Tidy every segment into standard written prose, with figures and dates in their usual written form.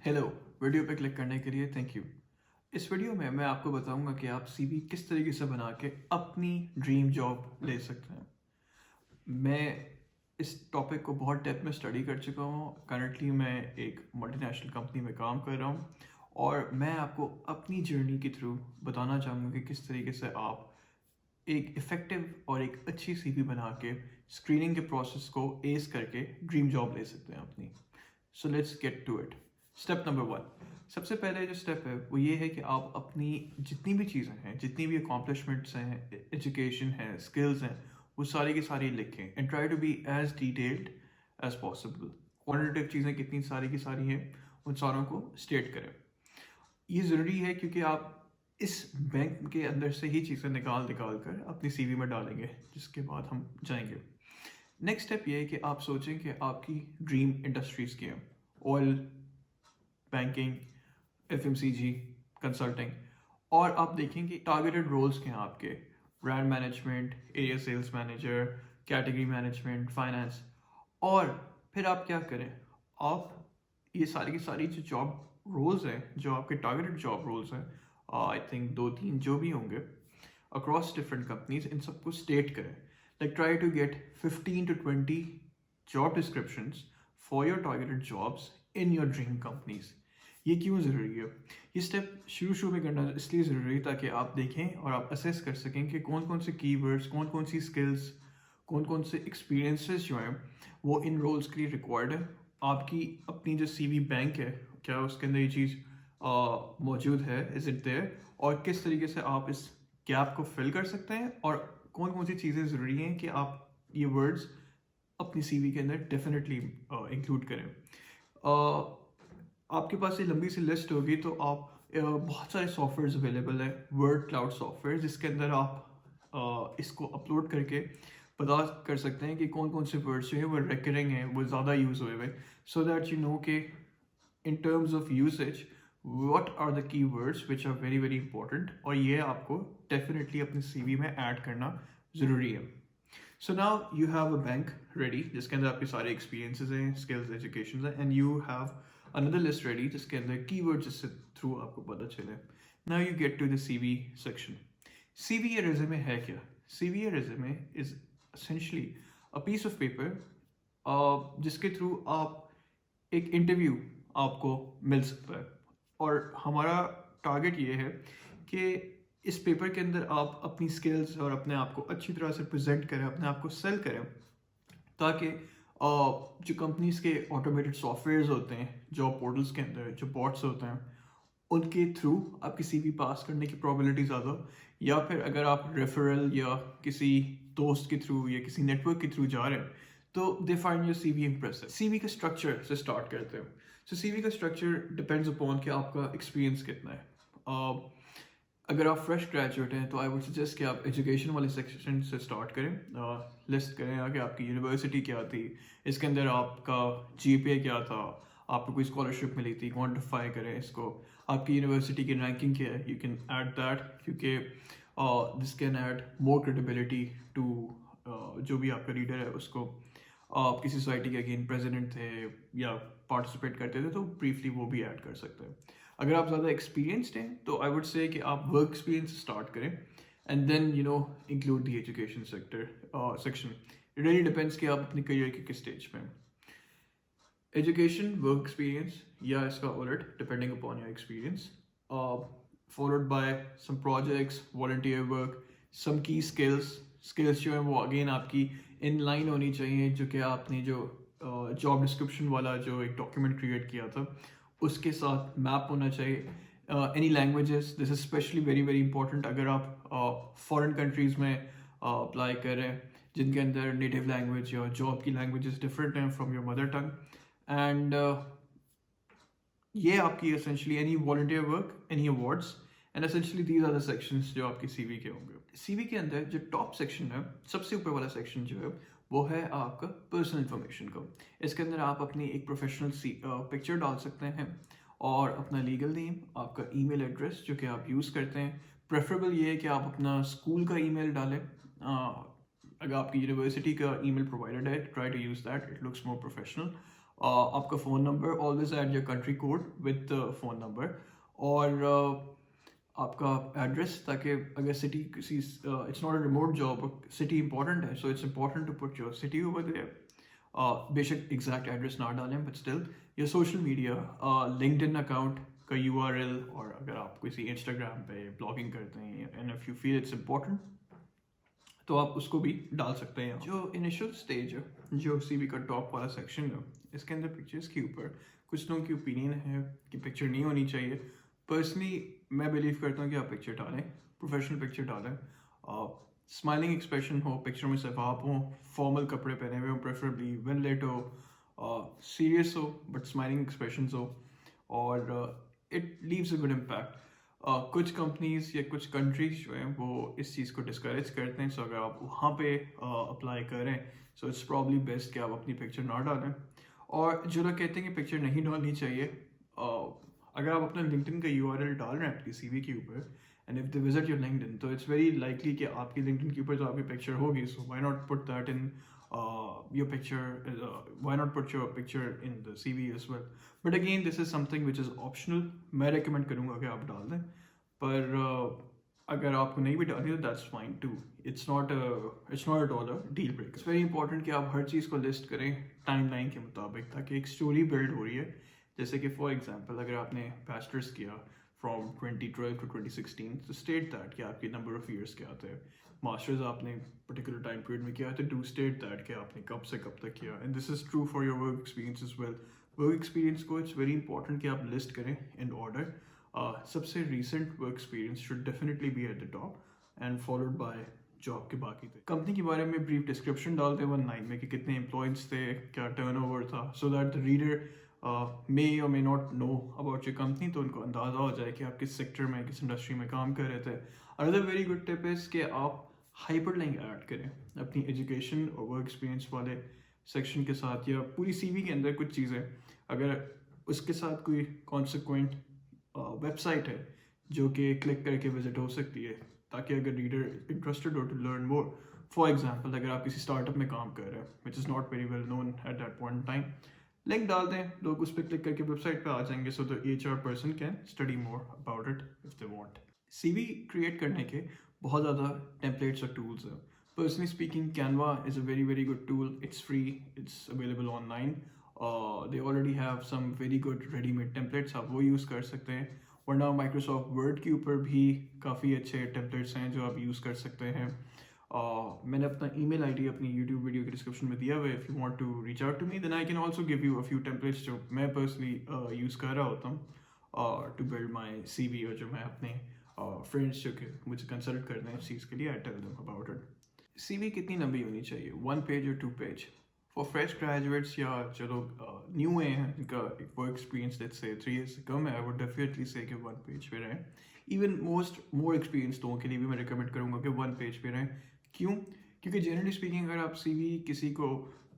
Hello. Video पे click करने के लिए थैंक यू। इस वीडियो में मैं आपको बताऊंगा कि आप सीवी किस तरीके से बना के अपनी ड्रीम जॉब ले सकते हैं। मैं इस टॉपिक को बहुत डेप्थ में स्टडी कर चुका हूँ। करंटली मैं एक मल्टीनेशनल कंपनी में काम कर रहा हूँ और मैं आपको अपनी जर्नी के थ्रू बताना चाहूँगा कि किस तरीके से आप एक इफ़ेक्टिव और एक अच्छी सीवी बना के स्क्रीनिंग के प्रोसेस को एस करके ड्रीम जॉब ले सकते हैं अपनी। So let's get to it. Step number 1, सबसे पहले जो स्टेप है वो ये है कि आप अपनी जितनी भी चीज़ें हैं, जितनी भी अकॉम्प्लिशमेंट्स हैं, एजुकेशन है, स्किल्स हैं, वो सारी की सारी लिखें and try to be as detailed as possible. Quantitative चीज़ें कितनी सारी की सारी हैं उन सारों को स्टेट करें। ये ज़रूरी है क्योंकि आप इस बैंक के अंदर से ही चीज़ें निकाल निकाल कर अपनी सीवी में डालेंगे, जिसके बाद हम जाएंगे। नेक्स्ट स्टेप ये है कि आप सोचें कि आपकी ड्रीम इंडस्ट्रीज़ क्या हैं। Oil, banking, FMCG, consulting. और आप देखेंगे टारगेटेड रोल्स क्या हैं आपके। Brand management, area sales manager, category management, finance. और फिर आप क्या करें, आप ये सारी की सारी जो जॉब रोल्स हैं, जो आपके टारगेटेड जॉब रोल्स हैं, आई थिंक 2-3 जो भी होंगे अक्रॉस डिफरेंट कंपनीज, इन सबको स्टेट करें। Like try to get 15 to 20 job descriptions for your targeted jobs in your dream companies। ये क्यों ज़रूरी है? ये स्टेप शुरू में करना इसलिए ज़रूरी है ताकि आप देखें और आप असेस कर सकें कि कौन कौन से कीवर्ड्स, कौन कौन सी स्किल्स, कौन कौन से एक्सपीरियंसेस जो हैं वो इन रोल्स के लिए रिक्वायर्ड है। आपकी अपनी जो सीवी बैंक है, क्या उसके अंदर ये चीज़ मौजूद है, इज इट देयर, और किस तरीके से आप इस गैप को फिल कर सकते हैं, और कौन कौन सी चीज़ें ज़रूरी हैं कि आप ये वर्ड्स अपनी सीवी के अंदर डेफिनेटली इंक्लूड करें। आपके पास ये लंबी सी लिस्ट होगी तो आप बहुत सारे सॉफ्टवेयर्स अवेलेबल हैं, वर्ड क्लाउड सॉफ्टवेयर, जिसके अंदर आप इसको अपलोड करके पता कर सकते हैं कि कौन कौन से वर्ड्स जो हैं वो रेकरिंग हैं, वो ज़्यादा यूज़ हुए हुए, सो दैट यू नो कि in terms of usage what are the key words which are very very important, और ये आपको डेफिनेटली अपनी सीवी में ऐड करना ज़रूरी है। So now you have a bank ready जिसके अंदर आपके सारे एक्सपीरियंसेस हैं, स्किल्स, एजुकेशन है, and you have another list ready जिसके अंदर keywords जिससे थ्रू आपको पता चले। Now you get to the CV section। CV या resume है क्या? CV या resume is essentially a piece of paper जिसके थ्रू आप एक इंटरव्यू आपको मिल सकता है। और हमारा टारगेट ये है कि इस पेपर के अंदर आप अपनी स्किल्स और अपने आप को अच्छी तरह से प्रेजेंट करें, अपने आप को सेल करें, ताकि जो कंपनीज के ऑटोमेटेड सॉफ्टवेयर्स होते हैं, जॉब पोर्टल्स के अंदर जो बॉट्स होते हैं, उनके थ्रू आपकी सीवी पास करने की प्रोबेबिलिटी ज़्यादा, या फिर अगर आप रेफरल या किसी दोस्त के थ्रू या किसी नेटवर्क के थ्रू जा रहे हैं तो they find your CV impressive. CV का स्ट्रक्चर से स्टार्ट करते हैं। सो सीवी का स्ट्रक्चर डिपेंड्स अपॉन कि आपका एक्सपीरियंस कितना है। अगर आप फ्रेश ग्रेजुएट हैं तो आई वुड सजेस्ट कि आप एजुकेशन वाले सेक्शन से स्टार्ट करें। लिस्ट करें आगे आपकी यूनिवर्सिटी क्या थी, इसके अंदर आपका जीपीए क्या था, आपको कोई स्कॉलरशिप मिली थी, क्वांटिफाई करें इसको, आपकी यूनिवर्सिटी की रैंकिंग क्या है, यू कैन ऐड दैट, क्योंकि this can add more credibility to जो भी आपका रीडर है उसको। आप किसी सोसाइटी के अगेन प्रेसिडेंट थे या पार्टिसिपेट करते थे तो ब्रीफली वो भी ऐड कर सकते हैं। अगर आप ज़्यादा एक्सपीरियंसड हैं तो आई वुड से कि आप वर्क एक्सपीरियंस स्टार्ट करें and then include the education section. It really depends कि आप अपनी करियर के किस स्टेज में हैं। एजुकेशन, वर्क एक्सपीरियंस या इसका उलट depending upon your experience, followed by some projects, volunteer work, some की स्किल्स जो है वो अगेन आपकी इन लाइन होनी चाहिए, जो कि आपने जो जॉब डिस्क्रिप्शन वाला जो एक डॉक्यूमेंट क्रिएट किया था उसके साथ मैप होना चाहिए। Any languages, this is specially very very important अगर आप फॉरेन कंट्रीज़ में अप्लाई कर रहे हैं जिनके अंदर नेटिव लैंग्वेज या जॉब की लैंग्वेजेस डिफरेंट हैं from your mother tongue. And ये आपकी essentially any volunteer work, any awards, and essentially these are the sections जो आपकी सीवी के होंगे। सीवी के अंदर जो टॉप सेक्शन है, सबसे ऊपर वाला सेक्शन जो है वो है आपका पर्सनल इन्फॉर्मेशन का। इसके अंदर आप अपनी एक प्रोफेशनल पिक्चर डाल सकते हैं और अपना लीगल नेम, आपका ईमेल एड्रेस जो कि आप यूज़ करते हैं। प्रेफरेबल ये है कि आप अपना स्कूल का ईमेल डालें। अगर आपकी यूनिवर्सिटी का ईमेल प्रोवाइडेड है, try to use that, it looks more professional. आपका phone number, always add your country code with phone number, और आपका एड्रेस, ताकि अगर सिटी किसी, it's not a remote job, city important है, so it's important to put your city over there. बेशक exact address ना डालें, but still your social media, LinkedIn account का यूआरएल, और अगर आप किसी इंस्टाग्राम पे ब्लॉगिंग करते हैं and if you feel it's important तो आप उसको भी डाल सकते हैं. जो इनिशियल स्टेज है, जो सीवी का टॉप वाला सेक्शन है, इसके अंदर पिक्चर्स के ऊपर कुछ लोगों की ओपिनियन है कि पिक्चर नहीं होनी चाहिए. पर्सनली मैं बिलीव करता हूँ कि आप पिक्चर डालें, प्रोफेशनल पिक्चर डालें, स्माइलिंग एक्सप्रेशन हो पिक्चर में, सिर्फ आप हों, फॉर्मल कपड़े पहने हुए हो, प्रेफरेबली वेल लेट हो, सीरियस हो बट स्माइलिंग एक्सप्रेशन हो, और it leaves a good impact. कुछ कंपनीज या कुछ कंट्रीज जो हैं वो इस चीज़ को डिस्करेज करते हैं, सो अगर आप वहाँ पे अप्लाई करें, सो इट्स प्रॉब्ली बेस्ट कि आप अपनी पिक्चर ना डालें. और जो लोग कहते हैं कि पिक्चर नहीं डालनी चाहिए, अगर आप अपना लिंक्डइन का यूआरएल डाल रहे हैं आपकी सीवी के ऊपर, and if they visit your LinkedIn, तो इट्स वेरी लाइकली कि आपकी लिंक्डइन के ऊपर तो आपकी पिक्चर होगी, so why not put that in your picture, why not put your picture in the CV as well. But again, this is something which is optional. मैं recommend करूँगा कि आप डाल दें, पर अगर आपको नहीं भी डालनी तो that's fine too. It's not at all a deal breaker. It's very important कि आप हर चीज़ को लिस्ट करें टाइमलाइन के मुताबिक, ताकि एक स्टोरी बिल्ड हो रही है. जैसे कि फॉर एग्जांपल अगर आपने बैचलर्स किया फ्रॉम 2012 to 2016, तो स्टेट दैट कि आपके नंबर ऑफ ईयर्स क्या आते हैं. मास्टर्स आपने पर्टिकुलर टाइम पीरियड में किया, तो डू स्टेट दैट कि आपने कब से कब तक किया, and this is true for your work experience as well. Work experience को इट्स वेरी इंपॉर्टेंट कि आप लिस्ट करें इन ऑर्डर. सबसे recent work experience should definitely be at the top and followed by job के बाकी थे. Company के बारे में ब्रीफ डिस्क्रिप्शन डालते हैं 1 लाइन में कि कितने एम्प्लॉयज़ थे, क्या टर्नओवर था, सो दैट द रीडर मे और may not know about your company, तो उनको अंदाज़ा हो जाए कि आप किस सेक्टर में, किस इंडस्ट्री में काम कर रहे थे. Another very good tip is कि आप हाइपरलिंक ऐड करें अपनी एजुकेशन और वर्क एक्सपीरियंस वाले सेक्शन के साथ, या पूरी सीवी के अंदर कुछ चीज़ें अगर उसके साथ कोई कॉन्सिक्वेंट वेबसाइट है जो कि क्लिक करके विजिट हो सकती है, ताकि अगर रीडर इंटरेस्टेड हो to learn more. For example अगर आप किसी स्टार्टअप में काम कर रहे हैं which is not very well known at that point time, link डाल दें, लोग उस पर क्लिक करके वेबसाइट पे आ जाएंगे, so the HR person can study more about it if they want. CV create करने के बहुत ज़्यादा टेम्पलेट्स और टूल्स हैं. Personally speaking, Canva is a very very good tool. It's free, it's available online. They already have some very good readymade templates, आप वो use कर सकते हैं. वरना माइक्रोसॉफ्ट वर्ड के ऊपर भी काफ़ी अच्छे टेम्पलेट्स हैं जो आप यूज़ कर सकते हैं. मैंने अपना email ID अपनी YouTube वीडियो के डिस्क्रिप्शन में दिया हुआ है. If you want to reach out to me then I can also give you a few templates जो मैं पर्सनली यूज़ कर रहा होता हूँ टू बिल्ड माई CV, और जो मैं अपने फ्रेंड्स जो कि मुझे कंसल्ट करते हैं इस चीज़ के लिए, I tell them about it. CV कितनी लंबी होनी चाहिए, 1 पेज और 2 पेज? फॉर फ्रेश ग्रेजुएट्स या जो लोग न्यू हैं, जिनका work experience let's say 3 years से कम है, आई वुड डेफिनेटली से कि 1 पेज पे रहें. इवन मोर एक्सपीरियंस लोगों के लिए भी मैं रिकमेंड करूँगा कि 1 पेज पे रहें. क्यों? क्योंकि जनरली स्पीकिंग अगर आप CV किसी को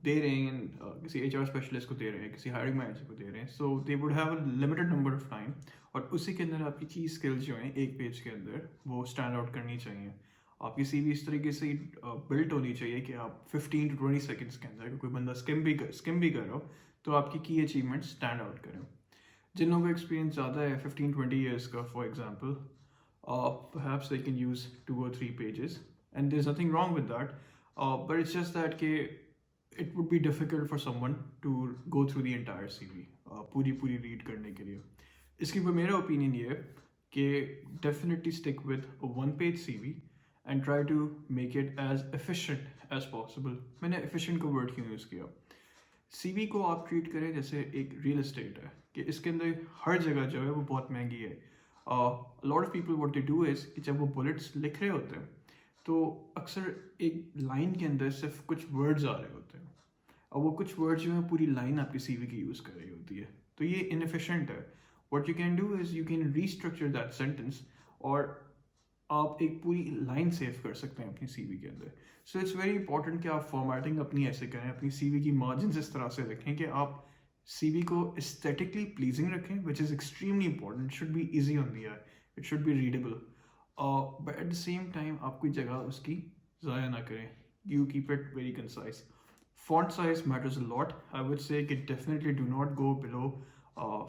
दे रहे हैं, किसी HR स्पेशलिस्ट को दे रहे हैं, किसी हायरिंग मैनेजर को दे रहे हैं, so they would have a limited number of time, और उसी के अंदर आपकी की स्किल्स जो हैं एक पेज के अंदर वो स्टैंड आउट करनी चाहिए. आपकी CV इस तरीके से बिल्ट होनी चाहिए कि आप 15 to 20 सेकेंड्स के अंदर कोई बंदा स्किम भी कर रहा हो तो आपकी की अचीवमेंट स्टैंड आउट करें. जिन लोगों का एक्सपीरियंस ज़्यादा है 15-20 ईयर्स का, for example, perhaps they can use 2 or 3 pages, and there's nothing wrong with that, but it's just that कि it would be difficult for someone to go through the entire CV पूरी read करने के लिए. इसके ऊपर मेरा opinion ये है कि definitely stick with a 1-page CV and try to make it as efficient as possible. मैंने efficient का वर्ड क्यों यूज़ किया? CV को आप ट्रीट करें जैसे एक रियल एस्टेट है कि इसके अंदर हर जगह जो है वो बहुत महंगी है. Lot of people what they do is कि जब वो बुलेट्स लिख रहे होते हैं तो अक्सर एक लाइन के अंदर सिर्फ कुछ वर्ड्स आ रहे होते हैं, और वो कुछ वर्ड्स जो है पूरी लाइन आपकी CV की यूज़ कर रही होती है, तो ये इनएफिशिएंट है. What you can do is you can restructure that sentence, और आप एक पूरी लाइन सेव कर सकते हैं अपनी CV के अंदर. सो इट्स वेरी इंपॉर्टेंट कि आप फॉर्मेटिंग अपनी ऐसे करें, अपनी CV की मार्जिन इस तरह से रखें कि आप CV को एस्थेटिकली प्लीजिंग रखें, which is extremely important. It should be easy on the I, it should be readable, but at the same time आप कोई जगह उसकी ज़ाया ना करें. You keep it very concise. Font size matters a lot. I would say that definitely do not go below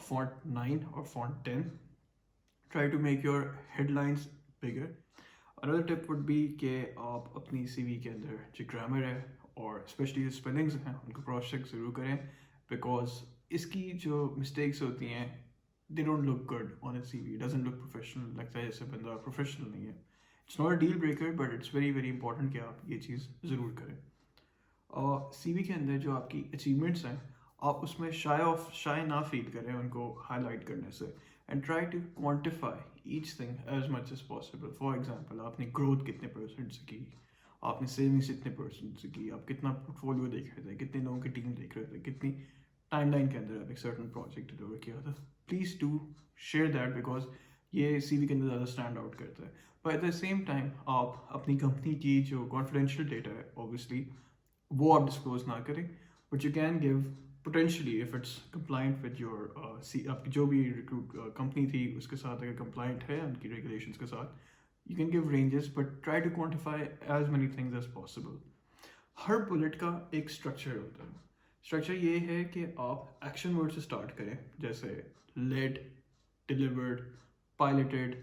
font 9 or font 10. Try to make your headlines bigger. Another tip would be कि आप अपनी CV के अंदर जो grammar है और especially जो spellings हैं उनको cross check ज़रूर करें, because इसकी जो mistakes होती हैं they don't look good on a CV. It doesn't look professional. लगता है जैसे बंदा professional नहीं है. It's not a deal breaker, but it's very very important कि आप ये चीज़ ज़रूर करें. CV के अंदर जो आपकी achievements हैं आप उसमें shy ना feel करें उनको highlight करने से, and try to quantify each thing as much as possible. For example, आपने growth कितने % से की, आपने savings कितने % से की, आप कितना portfolio देख रहे थे, कितने लोगों की team देख रहे थे, कितनी timeline के अंदर आप एक certain project deliver किया था. Please do share that, because ये CV के अंदर ज़्यादा stand out करता है. But at the same time आप अपनी company की जो confidential data है obviously वो आप डिस्क्लोज ना करें, but you can give potentially if it's compliant with your आपकी जो भी रिक्रूट कंपनी थी उसके साथ अगर कंप्लाइंट है उनकी रेगुलेशंस के साथ, you can give ranges, but try to quantify as many things as possible. हर बुलेट का एक स्ट्रक्चर होता है. स्ट्रक्चर ये है कि आप एक्शन वर्ड से स्टार्ट करें, जैसे led, delivered, piloted,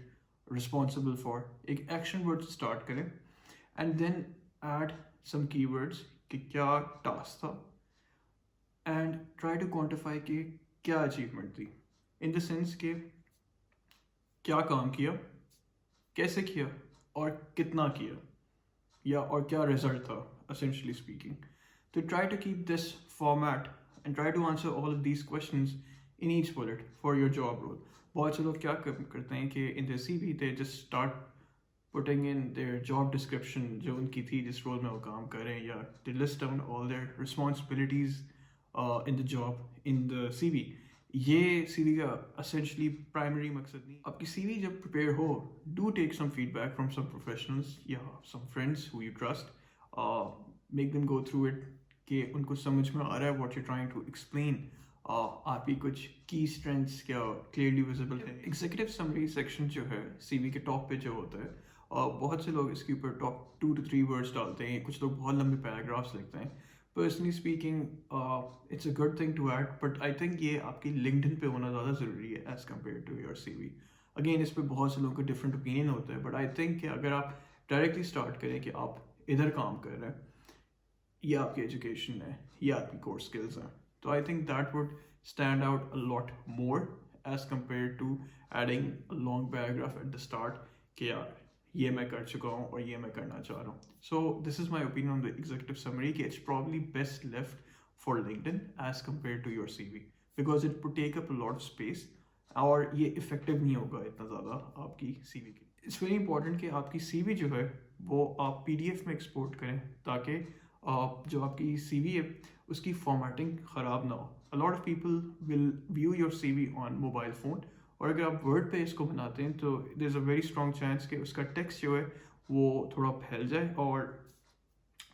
responsible for. एक एक्शन वर्ड से स्टार्ट करें and then add some keywords कि क्या टास्क था, एंड ट्राई टू क्वान्टिफाई कि क्या अचीवमेंट थी, इन द सेंस कि क्या काम किया, कैसे किया और कितना किया, या और क्या रिजल्ट था, essentially speaking. तो try to keep this format and try to answer all of these questions in each bullet for your job role. बहुत से लोग क्या करते हैं कि in their CV they just start putting in their job description जो उनकी थी जिस रोल में वो काम कर रहे हैं, या they list down all their responsibilities in the job in the CV. ये CV का essentially primary मकसद नहीं. आपकी CV जब prepare हो, do take some feedback from some professionals या some friends who you trust. Make them go through it कि उनको समझ में आ रहा है what you're trying to explain. आपकी कुछ key strengths क्या clearly visible है. Executive summary section जो है CV के टॉप पे जो होता है, बहुत से लोग इसके ऊपर टॉप 2 to 3 वर्ड्स डालते हैं, कुछ लोग बहुत लंबे पैराग्राफ्स लिखते हैं. Personally speaking it's a good thing to add, but I think ये आपकी लिंक्डइन पे होना ज़्यादा ज़रूरी है as compared to your CV. Again इस पर बहुत से लोगों का डिफरेंट ओपिनियन होता है, बट आई थिंक कि अगर आप डायरेक्टली स्टार्ट करें कि आप इधर काम कर रहे हैं, ये आपकी एजुकेशन है, ये आपकी कोर्स स्किल्स हैं, तो I think that would stand out a lot more as compared to adding a long paragraph at the start कि यार ये मैं कर चुका हूँ और ये मैं करना चाह रहा हूँ. So this is my opinion on the executive summary कि it's probably best left for LinkedIn as compared to your CV, because it would take up a lot of space और ये इफेक्टिव नहीं होगा इतना ज़्यादा आपकी CV की. It's very important कि आपकी CV जो है वो आप PDF में एक्सपोर्ट करें, ताकि जो आपकी CV है उसकी फॉर्मेटिंग ख़राब ना हो. A lot of people will view your CV on mobile phone, और अगर आप वर्ड पे इसको बनाते हैं तो there is a very strong chance कि उसका टेक्स्ट जो है वो थोड़ा फैल जाए और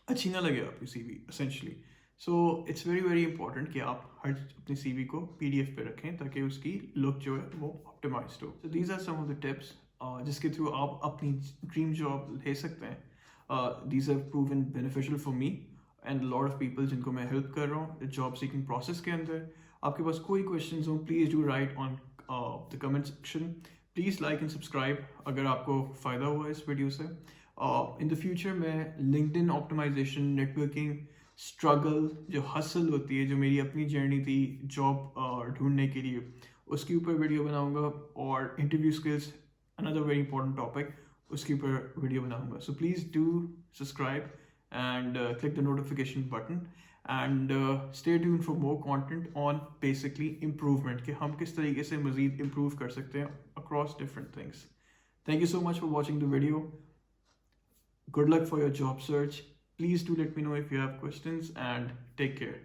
अच्छी ना लगे आपकी CV essentially. So it's very very important कि आप हर अपनी CV को PDF पे रखें ताकि उसकी लुक जो है वो ऑप्टिमाइज्ड हो. So these are some of the tips जिसके थ्रू आप अपनी ड्रीम जॉब ले सकते हैं. These have proven beneficial for me and lot of people जिनको मैं हेल्प कर रहा हूँ जॉब सीकिंग प्रोसेस के अंदर. आपके पास कोई क्वेश्चन हो, please do right on the comment section. Please like and subscribe अगर आपको फ़ायदा हुआ इस वीडियो से. इन द फ्यूचर मैं लिंक्डइन ऑप्टिमाइजेशन, नेटवर्किंग, स्ट्रगल, जो हसल होती है, जो मेरी अपनी जर्नी थी जॉब ढूंढने के लिए, उसके ऊपर वीडियो बनाऊंगा, और interview skills another very important topic, उसके ऊपर वीडियो बनाऊंगा. So please do subscribe and click the notification button and stay tuned for more content on basically improvement कि हम किस तरीके से मज़ीद improve कर सकते हैं across different things. Thank you so much for watching the video. Good luck for your job search. Please do let me know if you have questions and take care.